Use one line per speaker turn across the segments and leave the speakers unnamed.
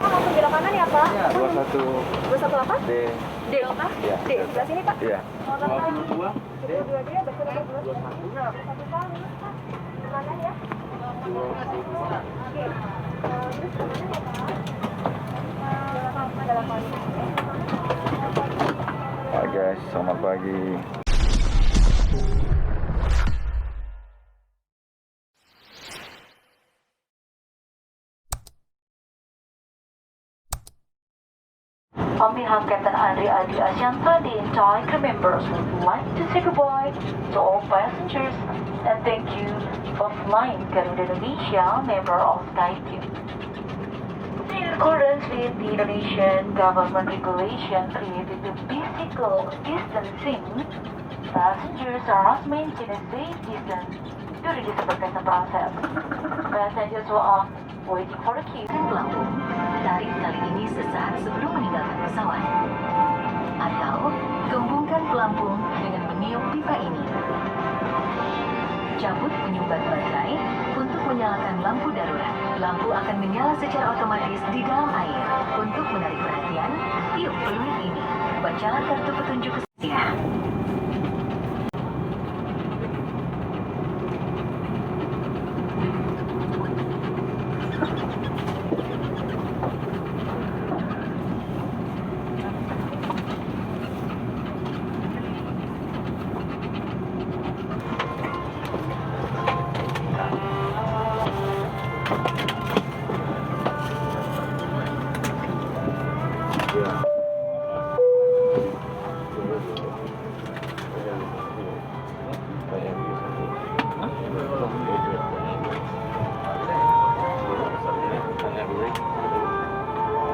Langsung belok kanan ya, Pak?
Ya, 21
21 apa?
D.
D apa?
Iya.
D, sebelah sini, Pak.
Iya.
22 D, betul ya, betul. 21 Pak, lurus, Pak. Kanan ya. Oke. Terus kanan ya, Pak. Dalam kali.
Hai guys, selamat pagi.
On behalf of Captain Andre Adi Asyanta, the entire crew members would like to say goodbye to all passengers and thank you for flying Garuda Indonesia, member of Sky Team. In accordance with the Indonesian government regulation related to physical distancing, passengers are asked to maintain a safe distance during this embarkation process. Passengers who are waiting for the queue.
Pelampung, tarik tali ini sesaat sebelum meninggalkan pesawat. Atau, gembungkan pelampung dengan meniup pipa ini. Cabut penyumbat baterai untuk menyalakan lampu darurat. Lampu akan menyala secara otomatis di dalam air. Untuk menarik perhatian, tiup peluit ini. Bacalah kartu petunjuk kesedia.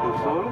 Usul